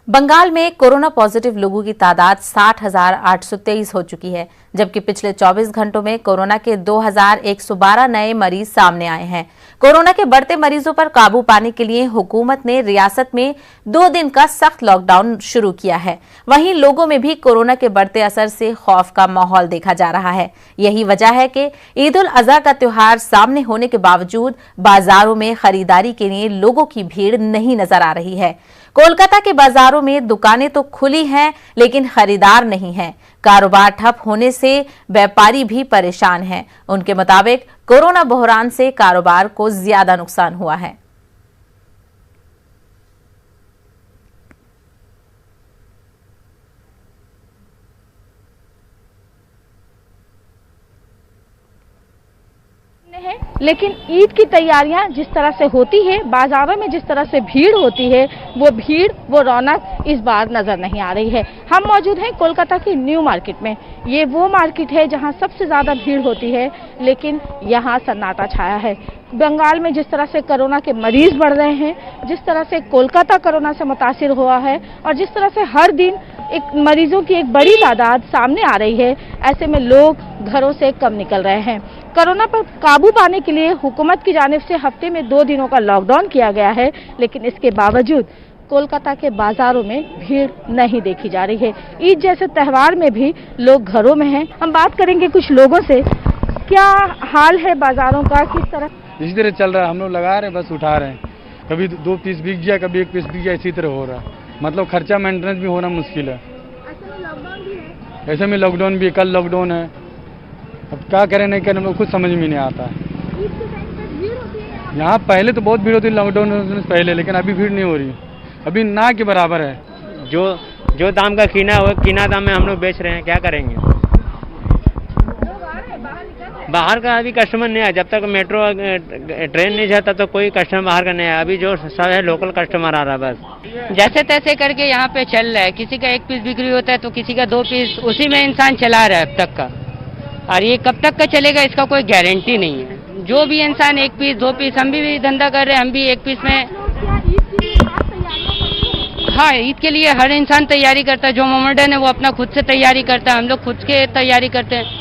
बंगाल में corona positive लोगों की तादाद 60,823 हो चुकी है, जबकि पिछले 24 घंटों में कोरोना के 2,112 नए मरीज सामने आए हैं। कोरोना के बढ़ते मरीजों पर काबू पाने के लिए हुकूमत ने रियासत में 2 दिन का सख्त लॉकडाउन शुरू किया है। वहीं लोगों में भी कोरोना के बढ़ते असर से खौफ का माहौल देखा जा रहा है। यही वजह है कि ईद उल अजहा का त्योहार सामने होने के बावजूद बाजारों में खरीदारी के लिए लोगों की भीड़ नहीं नजर आ रही है। कोलकाता के बाजारों में दुकानें तो खुली हैं, लेकिन खरीदार नहीं हैं। कारोबार ठप होने से व्यापारी भी परेशान हैं। उनके मुताबिक कोरोना बहरान से कारोबार को ज्यादा नुकसान हुआ है। लेकिन ईद की तैयारियां जिस तरह से होती है, बाजारों में जिस तरह से भीड़ होती है, वो रौनक इस बार नजर नहीं आ रही है। हम मौजूद हैं कोलकाता की न्यू मार्केट में। ये वो मार्केट है जहां सबसे ज्यादा भीड़ होती है, लेकिन यहां सन्नाटा छाया है। बंगाल में जिस तरह से कोरोना के मरीज बढ़ रहे हैं, जिस तरह से कोलकाता कोरोना से मुतासिर हुआ है और जिस तरह से हर दिन एक मरीजों की एक बड़ी तादाद सामने आ रही है, ऐसे में लोग घरों से कम निकल रहे हैं। कोरोना पर काबू पाने के लिए हुकूमत की जानिब से हफ्ते में 2 दिनों का लॉकडाउन किया गया है, लेकिन इसके बावजूद कोलकाता के बाजारों में भीड़ नहीं देखी जा रही है। ईद जैसे त्योहार में भी लोग घरों में हैं। हम बात करेंगे कुछ लोगों से, क्या हाल है बाजारों का, किस तरह? इसी तरह चल रहा है, हम लोग लगा रहे हैं, बस उठा रहे हैं। कभी 2 पीस बिक गया, कभी 1 पीस बिक गया, इसी तरह हो रहा है। मतलब खर्चा मेंटेनेंस भी होना मुश्किल है। ऐसे में लॉकडाउन भी है, कल लॉकडाउन है। अब क्या करें नहीं करें, हम लोग खुद समझ में नहीं आता है। यहाँ पहले तो बहुत भीड़ होती है लॉकडाउन से पहले, लेकिन अभी भीड़ नहीं हो रही, अभी ना के बराबर है। जो दाम का कीना हो, कीना दाम में हम लोग बेच रहे हैं, क्या करेंगे? बाहर का अभी कस्टमर नहीं आया। जब तक मेट्रो ट्रेन नहीं जाता तो कोई कस्टमर बाहर का नहीं आया। अभी जो सब है लोकल कस्टमर आ रहा है बस। जैसे तैसे करके यहाँ पे चल रहा है। किसी का 1 पीस बिक्री होता है तो किसी का 2 पीस, उसी में इंसान चला रहा है अब तक का। और ये कब तक का चलेगा इसका कोई गारंटी नहीं है। जो भी इंसान 1 पीस 2 पीस, हम भी धंधा कर रहे हैं, हम भी 1 पीस में। हाँ, ईद के लिए हर इंसान तैयारी करता है। जो मोमेडन है वो अपना खुद से तैयारी करता है, हम लोग खुद के तैयारी करते हैं।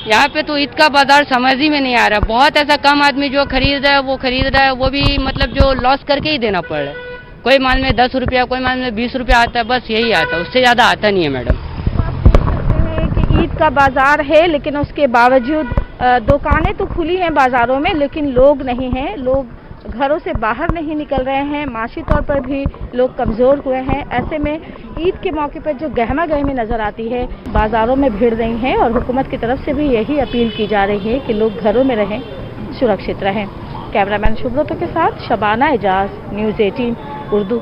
यहाँ पे तो ईद का बाजार समझ ही में नहीं आ रहा। बहुत ऐसा कम आदमी जो खरीद रहा है, वो भी मतलब जो लॉस करके ही देना पड़ रहा है। कोई माल में 10 रुपया, कोई माल में 20 रुपया आता है, बस यही आता है, उससे ज़्यादा आता नहीं है। मैडम, ईद का बाजार है, लेकिन उसके बावजूद दुकानें तो खुली हैं बाजारों में, लेकिन लोग नहीं हैं। लोग घरों से बाहर नहीं निकल रहे हैं। माशी तौर पर भी लोग कमज़ोर हुए हैं। ऐसे में ईद के मौके पर जो गहमा गहमी नज़र आती है, बाजारों में भीड़ नहीं है। और हुकूमत की तरफ से भी यही अपील की जा रही है कि लोग घरों में रहें, सुरक्षित रहें। कैमरामैन शुभ्रता के साथ शबाना एजाज, न्यूज़ 18 उर्दू।